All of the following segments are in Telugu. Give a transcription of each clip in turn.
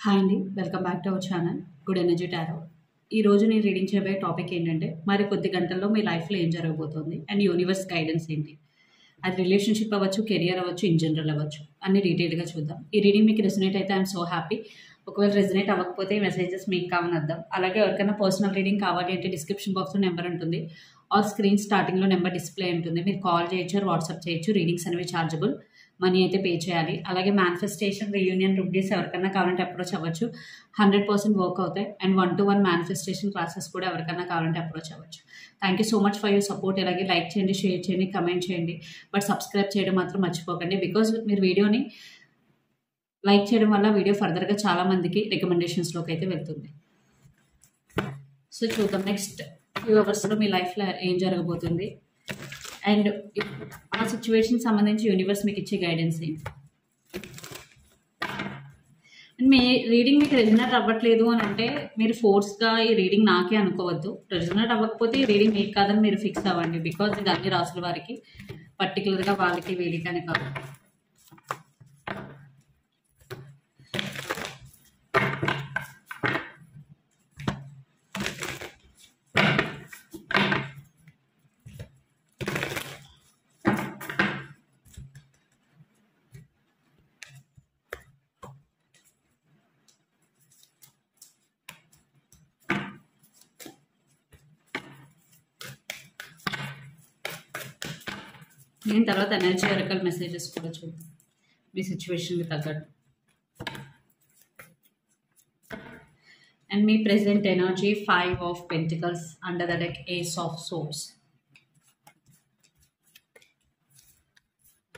హాయ్ అండి. Welcome back to our channel good energy tarot. ఈరోజు నేను రీడింగ్ చేయబోయే టాపిక్ ఏంటంటే, మరి కొద్ది గంటల్లో మీ లైఫ్లో ఏం జరగబోతోంది అండ్ యూనివర్స్ గైడెన్స్ ఏంటి. అది రిలేషన్షిప్ అవ్వచ్చు, కెరియర్ అవ్వచ్చు, ఇన్ జనరల్ అవ్వచ్చు, అన్ని డీటెయిల్గా చూద్దాం. ఈ రీడింగ్ మీకు రెజనేట్ అయితే ఐఎమ్ సో హ్యాపీ. ఒకవేళ రెజనేట్ అవ్వకపోతే మెసేజెస్ మీకు కావని అర్థం. అలాగే ఎవరికైనా పర్సనల్ రీడింగ్ కావాలి అంటే డిస్క్రిప్షన్ బాక్స్లో నెంబర్ ఉంటుంది, ఆర్ స్క్రీన్ స్టార్టింగ్లో నెంబర్ డిస్ప్లే ఉంటుంది. మీరు కాల్ చేయొచ్చు, వాట్సాప్ చేయొచ్చు. రీడింగ్స్ అనేవి ఛార్జబుల్, మనీ అయితే పే చేయాలి. అలాగే మేనిఫెస్టేషన్, రీయూనియన్, రుడ్డీస్ ఎవరికైనా కావాలంటే అప్రోచ్ అవ్వచ్చు. 100% వర్క్ అవుతాయి. అండ్ 1-to-1 మేనిఫెస్టేషన్ క్లాసెస్ కూడా ఎవరికైనా కావాలంటే అప్రోచ్ అవ్వచ్చు. Thank you so much for your support. అలాగే లైక్ చేయండి, షేర్ చేయండి, కమెంట్ చేయండి. బట్ సబ్స్క్రైబ్ చేయడం మాత్రం మర్చిపోకండి. బికాజ్ మీరు వీడియోని లైక్ చేయడం వల్ల వీడియో ఫర్దర్గా చాలా మందికి రికమెండేషన్స్లోకి అయితే వెళ్తుంది. సో చూద్దాం నెక్స్ట్ ఫ్యూ అవర్స్లో మీ లైఫ్లో ఏం జరగబోతుంది అండ్ ఆ సిచ్యువేషన్ సంబంధించి యూనివర్స్ మీకు ఇచ్చే గైడెన్స్ ఏంటి. అండ్ మీ రీడింగ్ మీకు రెజనేట్ అవ్వట్లేదు అని అంటే మీరు ఫోర్స్గా ఈ రీడింగ్ నాకే అనుకోవద్దు. రెజనేట్ అవ్వకపోతే ఈ రీడింగ్ మీకు కాదని మీరు ఫిక్స్ అవ్వండి. బికాజ్ ఇది అన్ని రాసుల వారికి, పర్టికులర్గా వాళ్ళకి వీళ్ళకని కాదు. నేను తర్వాత ఎనర్జీ రకాల మెసేజెస్ కూడా చూద్దాం మీ సిచ్యువేషన్కి తగ్గట్టు. And me present energy 5 of Pentacles under the deck Ace of Swords.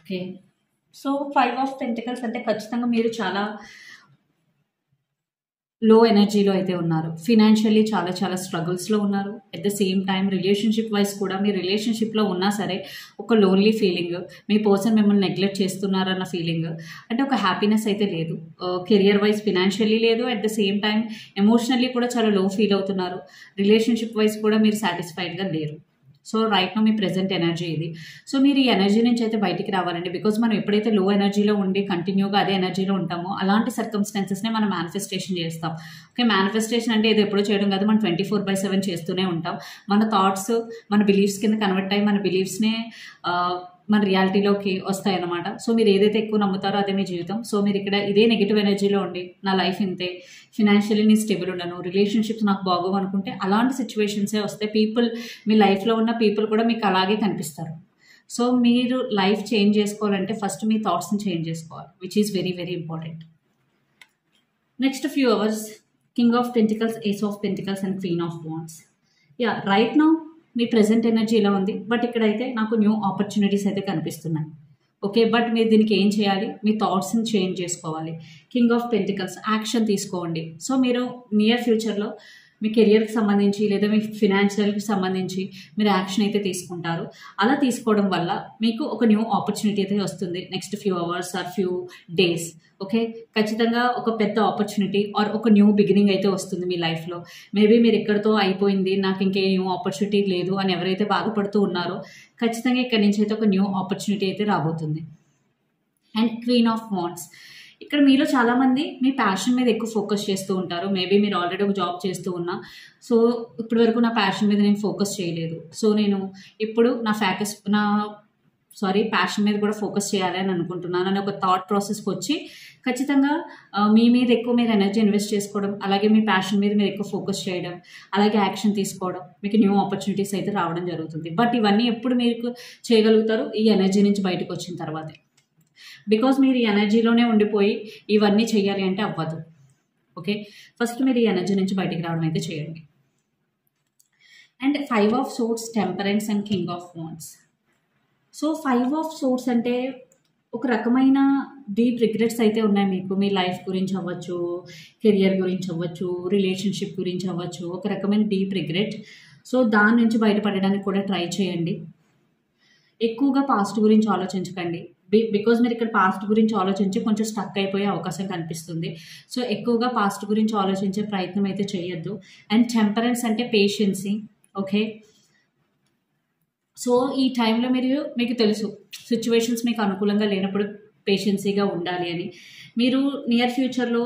Okay, so 5 of Pentacles అంటే ఖచ్చితంగా మీరు చాలా లో ఎనర్జీలో అయితే ఉన్నారు. ఫినాన్షియల్లీ చాలా చాలా స్ట్రగుల్స్లో ఉన్నారు. At the same time relationship wise కూడా మీ రిలేషన్షిప్లో ఉన్నా సరే ఒక లోన్లీ ఫీలింగ్, మీ పర్సన్ మిమ్మల్ని నెగ్లెక్ట్ చేస్తున్నారన్న ఫీలింగ్, అంటే ఒక హ్యాపీనెస్ అయితే లేదు. కెరియర్ వైజ్ ఫినాన్షియల్లీ లేదు. At the same time emotionally కూడా చాలా లో ఫీల్ అవుతున్నారు. రిలేషన్షిప్ వైజ్ కూడా మీరు సాటిస్ఫైడ్గా లేరు. సో రైట్ నో మీ ప్రెజెంట్ ఎనర్జీ ఇది. సో మీరు ఈ ఎనర్జీ నుంచి అయితే బయటికి రావాలండి. బికాజ్ మనం ఎప్పుడైతే లో ఎనర్జీలో ఉండి కంటిన్యూగా అదే ఎనర్జీలో ఉంటామో అలాంటి సర్కమ్స్టాన్సెస్నే మనం మేనిఫెస్టేషన్ చేస్తాం. ఓకే, మేనిఫెస్టేషన్ అంటే ఇది ఎప్పుడో చేయడం కాదు, మనం 24/7 చేస్తూనే ఉంటాం. మన థాట్స్ మన బిలీఫ్స్ కింద కన్వర్ట్ అయ్యి మన బిలీఫ్స్నే మన రియాలిటీలోకి వస్తాయి అన్నమాట. సో మీరు ఏదైతే ఎక్కువ నమ్ముతారో అదే మీ జీవితం. సో మీరు ఇక్కడ ఇదే నెగిటివ్ ఎనర్జీలో ఉండి నా లైఫ్ ఇంతే, ఫినాన్షియల్లీ నేను స్టేబుల్ ఉండను, రిలేషన్షిప్స్ నాకు బాగోవు అనుకుంటే అలాంటి సిచ్యువేషన్సే వస్తాయి. పీపుల్, మీ లైఫ్లో ఉన్న పీపుల్ కూడా మీకు అలాగే కనిపిస్తారు. సో మీరు లైఫ్ చేంజ్ చేసుకోవాలంటే ఫస్ట్ మీ థాట్స్ని చేంజ్ చేసుకోవాలి, which is very very important. Next few hours king of pentacles, ace of pentacles and queen of wands. Yeah, right now మీ ప్రెజెంట్ ఎనర్జీ ఇలా ఉంది. బట్ ఇక్కడైతే నాకు న్యూ ఆపర్చునిటీస్ అయితే కనిపిస్తున్నాయి. ఓకే, బట్ మీరు దీనికి ఏం చేయాలి, మీ థాట్స్ని చేంజ్ చేసుకోవాలి. కింగ్ ఆఫ్ పెంటికల్స్, యాక్షన్ తీసుకోండి. సో మీరు నియర్ ఫ్యూచర్లో మీ కెరియర్కి సంబంధించి లేదా మీ ఫినాన్షియల్కి సంబంధించి మీరు యాక్షన్ అయితే తీసుకుంటారు. అలా తీసుకోవడం వల్ల మీకు ఒక న్యూ ఆపర్చునిటీ అయితే వస్తుంది next few hours are few days. Okay, ఖచ్చితంగా ఒక పెద్ద ఆపర్చునిటీ ఆర్ ఒక న్యూ బిగినింగ్ అయితే వస్తుంది మీ లైఫ్లో. మేబీ మీరు ఇక్కడితో అయిపోయింది, నాకు ఇంకే న్యూ ఆపర్చునిటీ లేదు అని ఎవరైతే బాధపడుతూ ఉన్నారో ఖచ్చితంగా ఇక్కడి నుంచి అయితే ఒక న్యూ ఆపర్చునిటీ అయితే రాబోతుంది. అండ్ క్వీన్ ఆఫ్ వాండ్స్, ఇక్కడ మీలో చాలామంది మీ ప్యాషన్ మీద ఎక్కువ ఫోకస్ చేస్తూ ఉంటారు. మేబీ మీరు ఆల్రెడీ ఒక జాబ్ చేస్తూ ఉన్నా, సో ఇప్పటి వరకు నా ప్యాషన్ మీద నేను ఫోకస్ చేయలేదు, సో నేను ఇప్పుడు ప్యాషన్ మీద కూడా ఫోకస్ చేయాలి అని అనుకుంటున్నాను అని ఒక థాట్ ప్రాసెస్కి వచ్చి ఖచ్చితంగా మీ మీద ఎక్కువ మీరు ఎనర్జీ ఇన్వెస్ట్ చేసుకోవడం, అలాగే మీ ప్యాషన్ మీద మీరు ఎక్కువ ఫోకస్ చేయడం, అలాగే యాక్షన్ తీసుకోవడం, మీకు న్యూ ఆపర్చునిటీస్ అయితే రావడం జరుగుతుంది. బట్ ఇవన్నీ ఎప్పుడు మీరు చేయగలుగుతారు, ఈ ఎనర్జీ నుంచి బయటకు వచ్చిన తర్వాతే. బికాజ్ మీరు ఈ ఎనర్జీలోనే ఉండిపోయి ఇవన్నీ చేయాలి అంటే అవ్వదు. ఓకే, ఫస్ట్ మీరు ఈ ఎనర్జీ నుంచి బయటికి రావడం అయితే చేయండి. And 5 of Swords, temperance and king of wands. So 5 of Swords అంటే ఒక రకమైన డీప్ రిగ్రెట్స్ అయితే ఉన్నాయి మీకు. మీ లైఫ్ గురించి అవ్వచ్చు, కెరియర్ గురించి అవ్వచ్చు, రిలేషన్షిప్ గురించి అవ్వచ్చు, ఒక రకమైన డీప్ రిగ్రెట్. సో దాని నుంచి బయటపడడానికి కూడా ట్రై చేయండి. ఎక్కువగా పాస్ట్ గురించి ఆలోచించకండి. బికాజ్ మీరు ఇక్కడ పాస్ట్ గురించి ఆలోచించి కొంచెం స్టక్ అయిపోయే అవకాశం కనిపిస్తుంది. సో ఎక్కువగా పాస్ట్ గురించి ఆలోచించే ప్రయత్నం అయితే చేయొద్దు. అండ్ టెంపరెన్స్ అంటే పేషెన్సీ. ఓకే, సో ఈ టైంలో మీకు తెలుసు సిచ్యువేషన్స్ మీకు అనుకూలంగా లేనప్పుడు పేషెన్సీగా ఉండాలి అని. మీరు నియర్ ఫ్యూచర్లో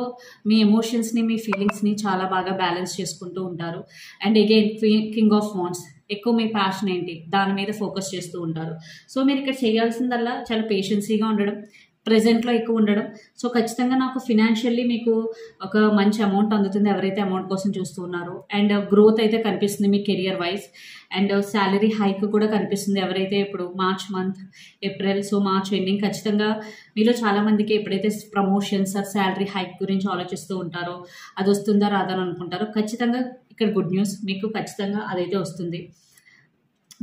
మీ ఎమోషన్స్ని, మీ ఫీలింగ్స్ని చాలా బాగా బ్యాలెన్స్ చేసుకుంటూ ఉంటారు. And again king of wands, ఎక్కువ మీ ప్యాషన్ ఏంటి దాని మీద ఫోకస్ చేస్తూ ఉంటారు. సో మీరు ఇక్కడ చేయాల్సిందల్లా చాలా పేషెన్సీగా ఉండడం, ప్రెజెంట్లో ఎక్కువ ఉండడం. సో ఖచ్చితంగా నాకు ఫినాన్షియల్లీ మీకు ఒక మంచి అమౌంట్ అందుతుంది ఎవరైతే అమౌంట్ కోసం చూస్తూ ఉన్నారో. అండ్ గ్రోత్ అయితే కనిపిస్తుంది మీ career wise. And salary hike కూడా కనిపిస్తుంది ఎవరైతే ఇప్పుడు March month, April, so March ending ఖచ్చితంగా మీలో చాలామందికి ఎప్పుడైతే ప్రమోషన్స్ ఆర్ శాలరీ హైక్ గురించి ఆలోచిస్తూ ఉంటారో, అది వస్తుందా రాదా అని అనుకుంటారో, ఖచ్చితంగా ఇక్కడ గుడ్ న్యూస్, మీకు ఖచ్చితంగా అదైతే వస్తుంది.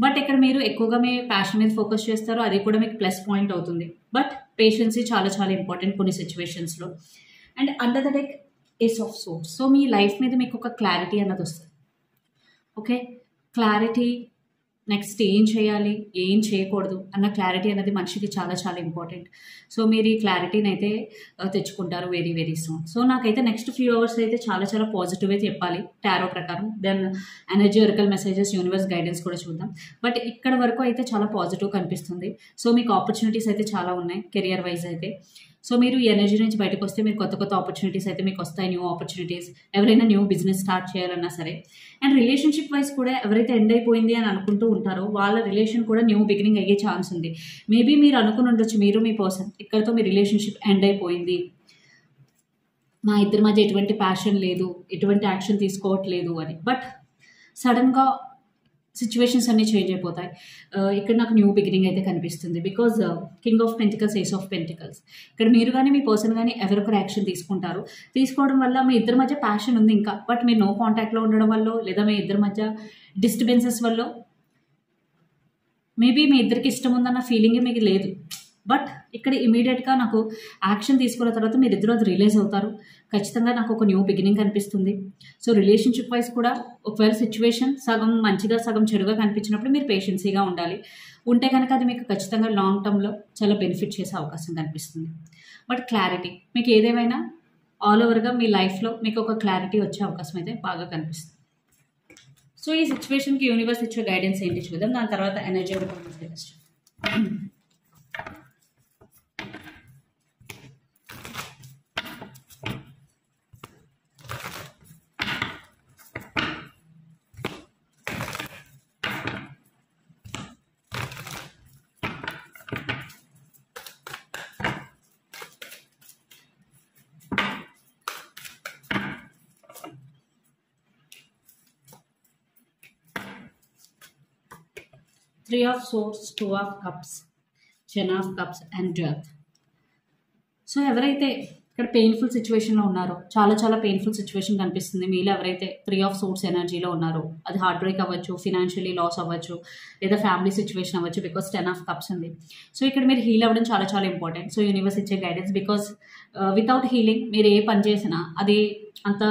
బట్ ఇక్కడ మీరు ఎక్కువగా మీ ప్యాషన్ మీద ఫోకస్ చేస్తారో అది కూడా మీకు ప్లస్ పాయింట్ అవుతుంది. బట్ పేషెన్సీ చాలా చాలా ఇంపార్టెంట్ కొన్ని సిచ్యువేషన్స్లో. And under the deck ace of swords. So మీ లైఫ్ మీద మీకు ఒక క్లారిటీ అన్నది వస్తుంది. ఓకే, క్లారిటీ, నెక్స్ట్ ఏం చేయాలి ఏం చేయకూడదు అన్న క్లారిటీ అనేది మనిషికి చాలా చాలా ఇంపార్టెంట్. సో మీరు ఈ క్లారిటీని అయితే తెచ్చుకుంటారు వెరీ వెరీ సూన్. సో నాకైతే నెక్స్ట్ ఫ్యూ అవర్స్ అయితే చాలా చాలా పాజిటివ్ అయితే చెప్పాలి టారో ప్రకారం. Then energy oracle messages, universe guidance కూడా చూద్దాం. బట్ ఇక్కడ వరకు అయితే చాలా పాజిటివ్ కనిపిస్తుంది. సో మీకు ఆపర్చునిటీస్ అయితే చాలా ఉన్నాయి కెరియర్ వైజ్ అయితే. సో మీరు ఈ ఎనర్జీ నుంచి బయటకు వస్తే మీరు కొత్త కొత్త ఆపర్చునిటీస్ అయితే మీకు వస్తాయి, న్యూ ఆపర్చునిటీస్. ఎవరైనా న్యూ బిజినెస్ స్టార్ట్ చేయాలన్నా సరే. అండ్ రిలేషన్షిప్ వైజ్ కూడా ఎవరైతే ఎండ్ అయిపోయింది అని అనుకుంటూ ఉంటారో వాళ్ళ రిలేషన్ కూడా న్యూ బిగినింగ్ అయ్యే ఛాన్స్ ఉంది. మేబీ మీరు అనుకుని ఉండొచ్చు, మీరు మీ పర్సన్ ఇక్కడితో మీ రిలేషన్షిప్ ఎండ్ అయిపోయింది, మా ఇద్దరి మధ్య ఎటువంటి ప్యాషన్ లేదు, ఎటువంటి యాక్షన్ తీసుకోవట్లేదు అని. బట్ సడన్గా సిచ్యువేషన్స్ అన్నీ చేంజ్ అయిపోతాయి. ఇక్కడ నాకు న్యూ బిగినింగ్ అయితే కనిపిస్తుంది. Because king of pentacles, ace of pentacles. ఇక్కడ మీరు కానీ మీ పర్సన్ కానీ ఎవరొకరు యాక్షన్ తీసుకుంటారు. తీసుకోవడం వల్ల మీ ఇద్దరి మధ్య ప్యాషన్ ఉంది ఇంకా, బట్ మీరు నో కాంటాక్ట్లో ఉండడం వల్ల లేదా మీ ఇద్దరి మధ్య డిస్టర్బెన్సెస్ వల్ల మేబీ మీ ఇద్దరికి ఇష్టం ఉందన్న ఫీలింగే మీకు లేదు. బట్ ఇక్కడ ఇమీడియట్గా నాకు యాక్షన్ తీసుకున్న తర్వాత మీరు ఇద్దరు అది రిలీజ్ అవుతారు. ఖచ్చితంగా నాకు ఒక న్యూ బిగినింగ్ కనిపిస్తుంది. సో రిలేషన్షిప్ వైజ్ కూడా ఒకవేళ సిచ్యువేషన్ సగం మంచిగా సగం చెడుగా కనిపించినప్పుడు మీరు పేషెన్సీగా ఉండాలి. ఉంటే కనుక అది మీకు ఖచ్చితంగా లాంగ్ టర్మ్లో చాలా బెనిఫిట్ చేసే అవకాశం కనిపిస్తుంది. బట్ క్లారిటీ మీకు ఏదేమైనా ఆల్ ఓవర్గా మీ లైఫ్లో మీకు ఒక క్లారిటీ వచ్చే అవకాశం అయితే బాగా కనిపిస్తుంది. సో ఈ సిచ్యువేషన్కి యూనివర్స్ ఇచ్చే గైడెన్స్ ఏంటి చూద్దాం. దాని తర్వాత energy messages. 3 of Swords, 2 of Cups, 10 of Cups and Death. So ఎవరైతే ఇక్కడ పెయిన్ఫుల్ సిచ్యువేషన్లో ఉన్నారో, చాలా చాలా పెయిన్ఫుల్ సిచ్యువేషన్ కనిపిస్తుంది మీలో. ఎవరైతే 3 of Swords ఎనర్జీలో ఉన్నారో, అది హార్ట్ బ్రేక్ అవ్వచ్చు, ఫినాన్షియలీ లాస్ అవ్వచ్చు, లేదా ఫ్యామిలీ సిచ్యువేషన్ అవ్వచ్చు, బికాస్ 10 of Cups ఉంది. సో ఇక్కడ మీరు హీల్ అవ్వడం చాలా చాలా ఇంపార్టెంట్. సో యూనివర్స్ ఇచ్చే గైడెన్స్, బికాస్ వితౌట్ హీలింగ్ మీరు ఏ పని చేసినా అది అంత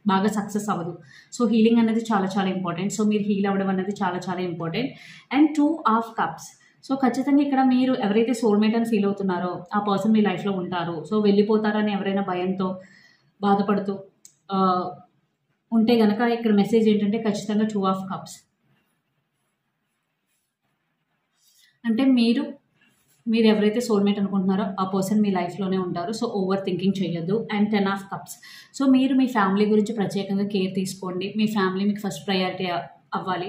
బాగా సక్సెస్ అవ్వదు. సో హీలింగ్ అనేది చాలా చాలా ఇంపార్టెంట్. సో మీరు హీల్ అవ్వడం అనేది చాలా చాలా important. And 2 of Cups. So ఖచ్చితంగా ఇక్కడ మీరు ఎవరైతే సోల్మేట్ అని ఫీల్ అవుతున్నారో ఆ పర్సన్ మీ లైఫ్లో ఉంటారు. సో వెళ్ళిపోతారని ఎవరైనా భయంతో బాధపడుతూ ఉంటే కనుక ఇక్కడ మెసేజ్ ఏంటంటే ఖచ్చితంగా 2 of Cups. అంటే మీరు ఎవరైతే సోల్మేట్ అనుకుంటున్నారో ఆ పర్సన్ మీ లైఫ్లోనే ఉంటారు. సో ఓవర్ థింకింగ్ చేయొద్దు. And 10 of Cups. సో మీరు మీ ఫ్యామిలీ గురించి ప్రత్యేకంగా కేర్ తీసుకోండి. మీ ఫ్యామిలీ మీకు ఫస్ట్ ప్రయారిటీ అవ్వాలి.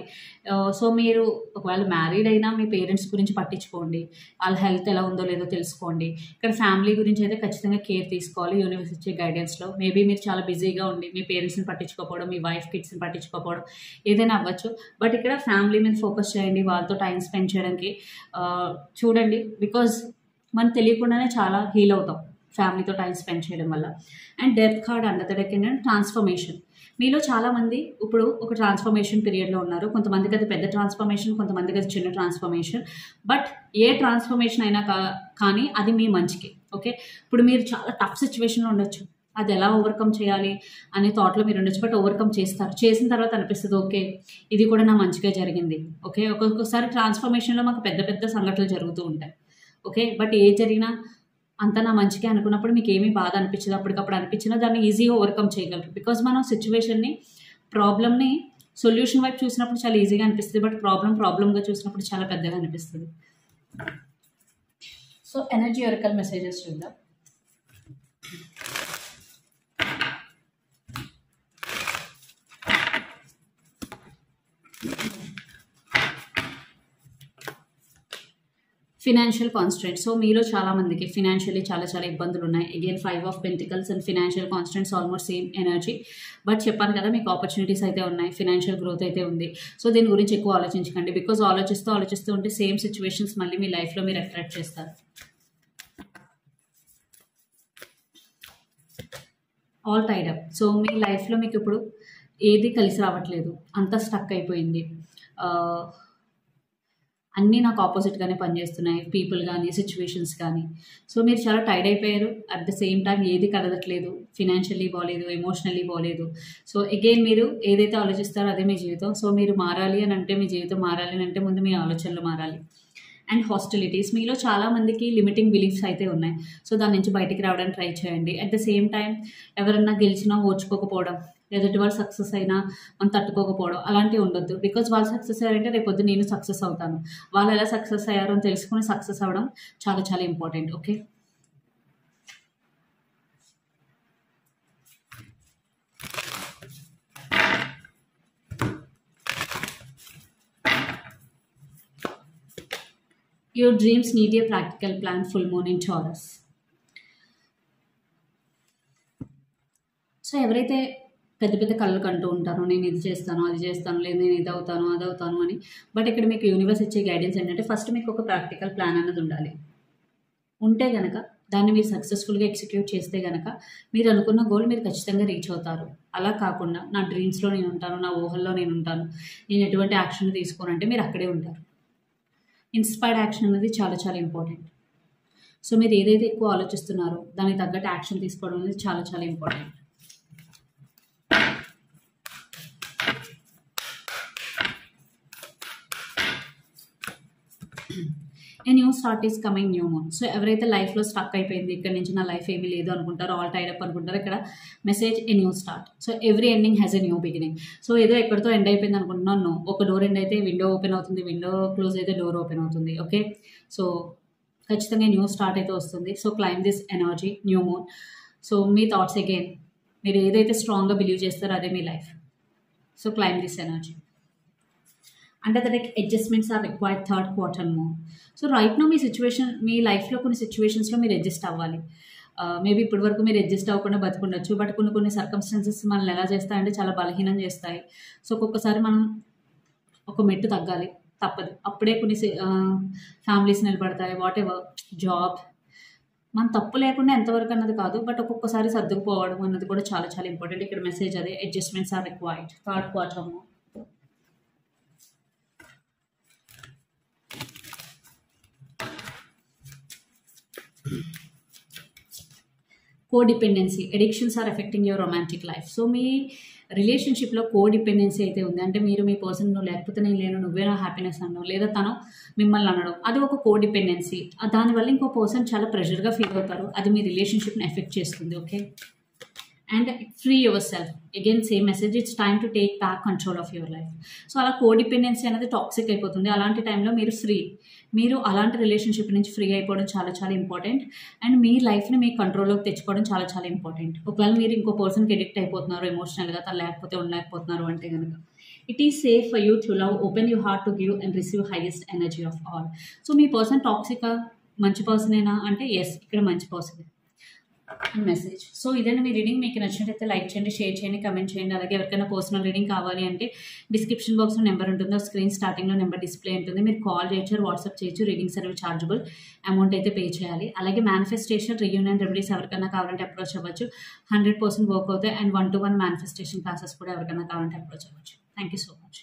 సో మీరు ఒకవేళ మ్యారీడ్ అయినా మీ పేరెంట్స్ గురించి పట్టించుకోండి. వాళ్ళ హెల్త్ ఎలా ఉందో లేదో తెలుసుకోండి. ఇక్కడ ఫ్యామిలీ గురించి అయితే ఖచ్చితంగా కేర్ తీసుకోవాలి యూనివర్స్ ఇచ్చే గైడెన్స్లో. మేబీ మీరు చాలా బిజీగా ఉండి మీ పేరెంట్స్ని పట్టించుకోకపోవడం, మీ వైఫ్ కిడ్స్ని పట్టించుకోకపోవడం ఏదైనా అవ్వచ్చు. బట్ ఇక్కడ ఫ్యామిలీ మీద ఫోకస్ చేయండి, వాళ్ళతో టైం స్పెండ్ చేయడానికి చూడండి. బికాజ్ మనం తెలియకుండానే చాలా హీల్ అవుతాం ఫ్యామిలీతో టైం స్పెండ్ చేయడం వల్ల. And death card under the deck ఏంటంటే ట్రాన్స్ఫర్మేషన్. మీలో చాలామంది ఇప్పుడు ఒక ట్రాన్స్ఫర్మేషన్ పీరియడ్లో ఉన్నారు. కొంతమందికి అది పెద్ద ట్రాన్స్ఫర్మేషన్, కొంతమందికి అది చిన్న ట్రాన్స్ఫర్మేషన్. బట్ ఏ ట్రాన్స్ఫర్మేషన్ అయినా కానీ అది మీ మంచికి. ఓకే, ఇప్పుడు మీరు చాలా టఫ్ సిచ్యువేషన్లో ఉండొచ్చు, అది ఎలా ఓవర్కమ్ చేయాలి అనే థాట్లో మీరు ఉండొచ్చు. బట్ ఓవర్కమ్ చేస్తారు. చేసిన తర్వాత అనిపిస్తుంది ఓకే ఇది కూడా నా మంచిగా జరిగింది. ఓకే, ఒక్కొక్కసారి ట్రాన్స్ఫర్మేషన్లో మాకు పెద్ద పెద్ద సంఘటనలు జరుగుతూ ఉంటాయి. ఓకే, బట్ ఏ జరిగినా అంతా నా మంచిగా అనుకున్నప్పుడు మీకు ఏమీ బాధ అనిపించదు. అప్పటికప్పుడు అనిపించినా దాన్ని ఈజీగా ఓవర్కమ్ చేయగలరు. బికాజ్ మనం సిచ్యువేషన్ని, ప్రాబ్లమ్ని సొల్యూషన్ వైపు చూసినప్పుడు చాలా ఈజీగా అనిపిస్తుంది. బట్ ప్రాబ్లమ్గా చూసినప్పుడు చాలా పెద్దగా అనిపిస్తుంది. సో ఎనర్జీ ఒరకల్ మెసేజెస్ చూద్దాం. Financial constants. సో మీలో చాలా మందికి ఫినాన్షియల్లీ చాలా చాలా ఇబ్బందులు ఉన్నాయి. Again 5 of pentacles and financial constants almost same energy. But చెప్పాను కదా, మీకు ఆపర్చునిటీస్ అయితే ఉన్నాయి, ఫినాన్షియల్ గ్రోత్ అయితే ఉంది. సో దీని గురించి ఎక్కువ ఆలోచించకండి. బికాజ్ ఆలోచిస్తూ ఉంటే సేమ్ సిచ్యువేషన్స్ మళ్ళీ మీ లైఫ్లో మీరు అట్రాక్ట్ చేస్తారు. All tied up. సో మీ లైఫ్లో మీకు ఇప్పుడు ఏది కలిసి రావట్లేదు, అంతా స్టక్ అయిపోయింది. అన్నీ నాకు ఆపోజిట్గానే పనిచేస్తున్నాయి, పీపుల్ కానీ సిచ్యువేషన్స్ కానీ. సో మీరు చాలా టైర్డ్ అయిపోయారు. అట్ ద సేమ్ టైం ఏది కలగట్లేదు, ఫినాన్షియల్లీ బాగాలేదు, ఎమోషనల్లీ బాగాలేదు. సో అగైన్ మీరు ఏదైతే ఆలోచిస్తారో అదే మీ జీవితం. సో మీరు మారాలి అని అంటే, మీ జీవితం మారాలి అని అంటే ముందు మీ ఆలోచనలు మారాలి. అండ్ హాస్టిలిటీస్. మీలో చాలామందికి లిమిటింగ్ బిలీఫ్స్ అయితే ఉన్నాయి. సో దాని నుంచి బయటికి రావడానికి ట్రై చేయండి. అట్ ద సేమ్ టైం ఎవరన్నా గెలిచినా ఓర్చుకోకపోవడం, ఎదుటి వాళ్ళు సక్సెస్ అయినా మనం తట్టుకోకపోవడం అలాంటివి ఉండొద్దు. బికాజ్ వాళ్ళు సక్సెస్ అయ్యారంటే రేపొద్దు నేను సక్సెస్ అవుతాను. వాళ్ళు ఎలా సక్సెస్ అయ్యారో అని తెలుసుకుని సక్సెస్ అవ్వడం చాలా చాలా important. Okay, your dreams need a practical plan. Full moon in Taurus. So ఎవరైతే పెద్ద పెద్ద కళ్ళు కంటూ ఉంటారో, నేను ఇది చేస్తాను, అది చేస్తాను, లేదు నేను ఇది అవుతాను, అది అవుతాను అని. బట్ ఇక్కడ మీకు యూనివర్స్ ఇచ్చే గైడెన్స్ ఏంటంటే ఫస్ట్ మీకు ఒక ప్రాక్టికల్ ప్లాన్ అన్నది ఉండాలి. ఉంటే గనక దాన్ని మీరు సక్సెస్ఫుల్గా ఎగ్జిక్యూట్ చేస్తే గనక మీరు అనుకున్న గోల్ మీరు ఖచ్చితంగా రీచ్ అవుతారు. అలా కాకుండా నా డ్రీమ్స్లో నేను ఉంటాను, నా ఊహల్లో నేను ఉంటాను, నేను ఎటువంటి యాక్షన్ తీసుకోనంటే మీరు అక్కడే ఉంటారు. ఇన్స్పైర్డ్ యాక్షన్ అనేది చాలా చాలా ఇంపార్టెంట్. సో మీరు ఏదైతే ఎక్కువ ఆలోచిస్తున్నారో దానికి తగ్గట్టు యాక్షన్ తీసుకోవడం అనేది చాలా చాలా important. A new start is coming, new moon. So ఎవరైతే లైఫ్లో స్టక్ అయిపోయింది, ఇక్కడ నుంచి నా లైఫ్ ఏమీ లేదు అనుకుంటారో, ఆల్ టైడ్ అప్ అనుకుంటారో, ఇక్కడ message a new start. So every ending has a new beginning. So ఏదో ఎక్కడితో ఎండ్ అయిపోయింది అనుకుంటున్నాను. ఒక డోర్ ఎండ్ అయితే విండో ఓపెన్ అవుతుంది, విండో క్లోజ్ అయితే డోర్ ఓపెన్ అవుతుంది. ఓకే, సో ఖచ్చితంగా న్యూ స్టార్ట్ అయితే వస్తుంది. So claim this energy, new moon. So మీ థాట్స్ అగైన్, మీరు ఏదైతే స్ట్రాంగ్గా బిలీవ్ చేస్తారో అదే మీ life. So claim this energy. Under the deck, adjustments are required, third quarter moon. So right no మీ సిచ్యువేషన్, మీ లైఫ్లో కొన్ని సిచ్యువేషన్స్లో మీరు అడ్జస్ట్ అవ్వాలి. మేబీ ఇప్పటి వరకు మీరు అడ్జస్ట్ అవ్వకుండా బతుకుండొచ్చు. బట్ కొన్ని సర్కమ్స్టాన్సెస్ మనల్ని ఎలా చేస్తాయంటే చాలా బలహీనం చేస్తాయి. సో ఒక్కొక్కసారి మనం ఒక మెట్టు తగ్గాలి, తప్పదు. అప్పుడే కొన్ని ఫ్యామిలీస్ నిలబడతాయి. వాట్ ఎవర్ జాబ్, మన తప్పు లేకుండా ఎంతవరకు అన్నది కాదు, బట్ ఒక్కొక్కసారి సర్దుకుపోవడం అన్నది కూడా చాలా చాలా ఇంపార్టెంట్. ఇక్కడ మెసేజ్ అదే, adjustments are required, third quarter moon. Codependency. Addictions are affecting your romantic life. So మీ రిలేషన్షిప్లో కోడిపెండెన్సీ అయితే ఉంది. అంటే మీరు మీ పర్సన్, నువ్వు లేకపోతే నేను లేను, నువ్వే నా హ్యాపీనెస్ అనడం, లేదా తను మిమ్మల్ని అనడం, అది ఒక కోడిపెండెన్సీ. దానివల్ల ఇంకో పర్సన్ చాలా ప్రెషర్గా ఫీల్ అవుతారు. అది మీ రిలేషన్షిప్ని ఎఫెక్ట్ చేస్తుంది. Okay, and free your self. Again same message, it's time to take back control of your life. So అలా కోడిపెండెన్సీ అనేది టాక్సిక్ అయిపోతుంది. అలాంటి టైంలో మీరు అలాంటి రిలేషన్షిప్ నుంచి ఫ్రీ అయిపోవడం చాలా చాలా ఇంపార్టెంట్. అండ్ మీ లైఫ్ని మీ కంట్రోల్లోకి తెచ్చుకోవడం చాలా చాలా ఇంపార్టెంట్. ఒకవేళ మీరు ఇంకో పర్సన్కి ఎడిక్ట్ అయిపోతున్నారు ఎమోషనల్గా, తను లేకపోతే ఉండలేకపోతున్నారు అంటే కనుక, it is safe for you to love, open your heart to give and receive highest energy of all. So మీ పర్సన్ టాక్సికా, మంచి పర్సనేనా అంటే ఎస్, ఇక్కడ మంచి పర్సన్ మెసేజ్. సో ఇదండి మీ రీడింగ్. మీకు నచ్చినట్లయితే లైక్ చేయండి, షేర్ చేయండి, కమెంట్ చేయండి. అలాగే ఎవరికైనా పర్సనల్ రీడింగ్ కావాలి అంటే డిస్క్రిప్షన్ బాక్స్లో నెంబర్ ఉంటుంది, స్క్రీన్ స్టార్టింగ్లో నెంబర్ డిస్ప్లే ఉంటుంది. మీరు కాల్ చేయొచ్చు, వాట్సాప్ చేయొచ్చు. రీడింగ్ సర్వీస్ చార్జబుల్, అమౌంట్ అయితే పే చేయాలి. అలాగే మేనిఫెస్టేషన్, రీయూనియన్ రెమెడీస్ ఎవరికైనా కావాలంటే అప్రోచ్ అవ్వచ్చు. 100% వర్క్ అవుతాయి. అండ్ 1-to-1 మేనిఫెస్టేషన్ క్లాసెస్ కూడా ఎవరికైనా కావాలంటే అప్రోచ్ అవ్వచ్చు. Thank you so much.